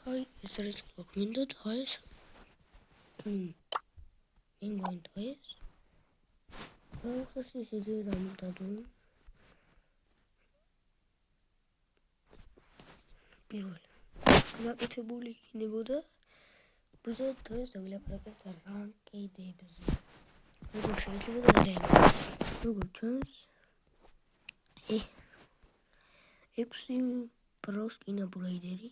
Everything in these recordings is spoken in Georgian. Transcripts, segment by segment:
აი ეს არის მინდა დღეს მინდა დღეს ახლა ისეთი რამ დადო პირველი გაკეთებული იქნებოდა უბრალოდ დღეს დავილაპარაკებთ რანკედებზე როგორ შეიძლება გადაიღო როგორ ჩანს 6 პრო სკინ აპგრეიდერი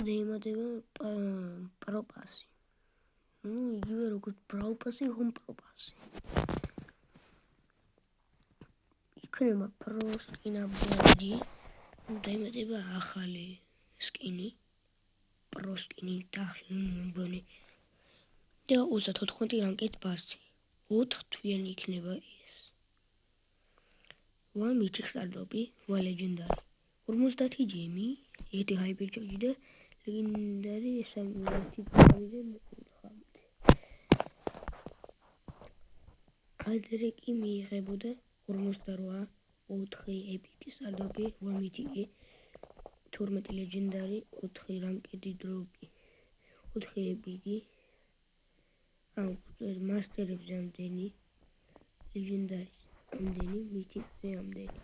დაემატება პრო პასი იგივე როგორც ბრაულ პასი ხომ პრო პასი იქნება პრო სკინ აპგრეიდი დაემატება ახალი სკინი პრო სკინი მგონი და 34 რანკით პასი 4 თვიანი იქნება ეს 1 მითიკ სტარტოპი 1 ლეგენდარი 50 ჯემი 1 ჰაიპერჩარჯი და ლეგენდარი 3 წავიდან 5 ადრე კი მიიღებოდა 48 4 ეპიკი სტარტოპი 8 მითიკი 12 ლეგენდარი 4 რანკედი დროპი 4 ეპიკი მასტერებზე ამდენი ლეგენდარის ამდენი მითიკზე ამდენი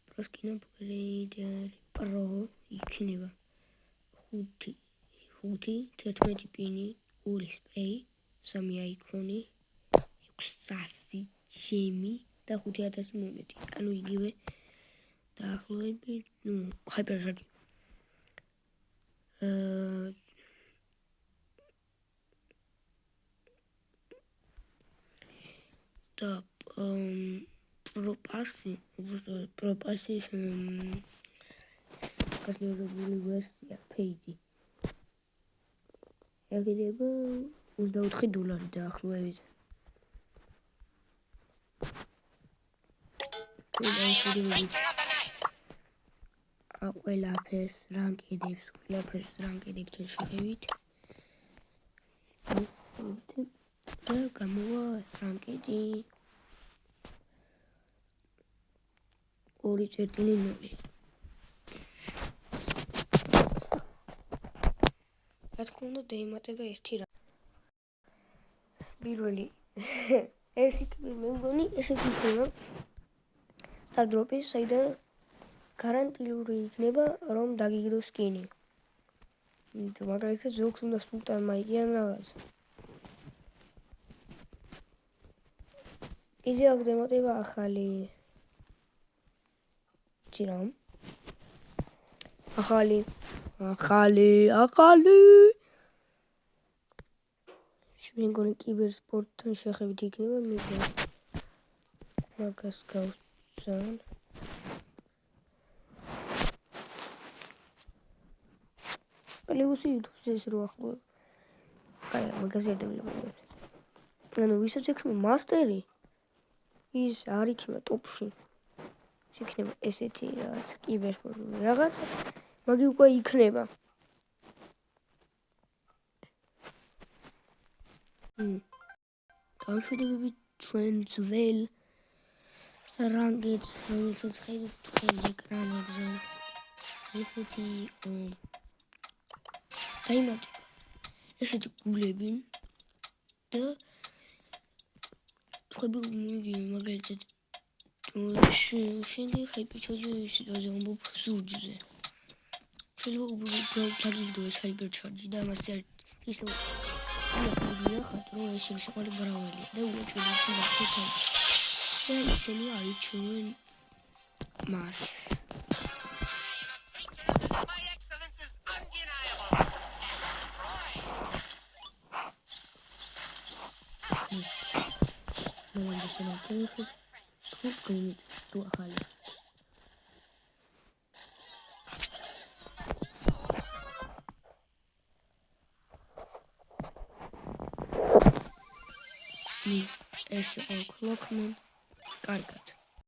პრო სკინ აპგრეიდერი პრო იქნება 5 11 პინი 2 სპრეი 3 აიკონი 600 ჯემი და 5000 მონეტი ანუ იგივე დაახლოებით ჰაიპერჩარჯი და პრო პასის გაზრდილი ვერსია ფეიჯი ეგრევა $24 დაახლოებით ყველაფერს რანკედებს შევიდეთ და გამოვა რანკედი 2.0 რაც ქონდა დაემატება ერთი რა პირველი ეს იქნება მე მგონი ესეთი იქნება სტარდროპი საიდან გარანტიული იქნება რომ დაგიგდო სკინი მაგალითად ზოგს უნდა სულტან მაიგიან რაღაც იდეა გდემატება ახალი ჭირამ ახალი მე მგონი კიბერსპორტთან შეხებით იქნება მაგას გავცან პლუსი YouTube-ზე ეს რო ახლა აი მაგაზე დავილაპარაკებთ ანუ ვისაც ექნება მასტერი ის არ იქნება ტოპში იქნება ესეთი რაღაც კიბერსპორტული რაღაც მაგი უკვე იქნება დავშვებებით ჩვენ ძველ რანგებს რომელსაც ხედავთ თქვენ ეკრანებზე ესეთი დაიმატება ესეთი გულები და ხები მაგალითად შენდი ჰაიპერჩარჯი ამბობ ზურგზე შეიძლება უბრალოდ დაგიგდო ეს ჰაიპერჩარჯი და ამას არ ისლოს ნახოთ რომ ეს შეგვიძლია ბრავალია და უჩვენებს ახლა და ისინი აიჩვენ მას ეს ოქლოკმენ კარგად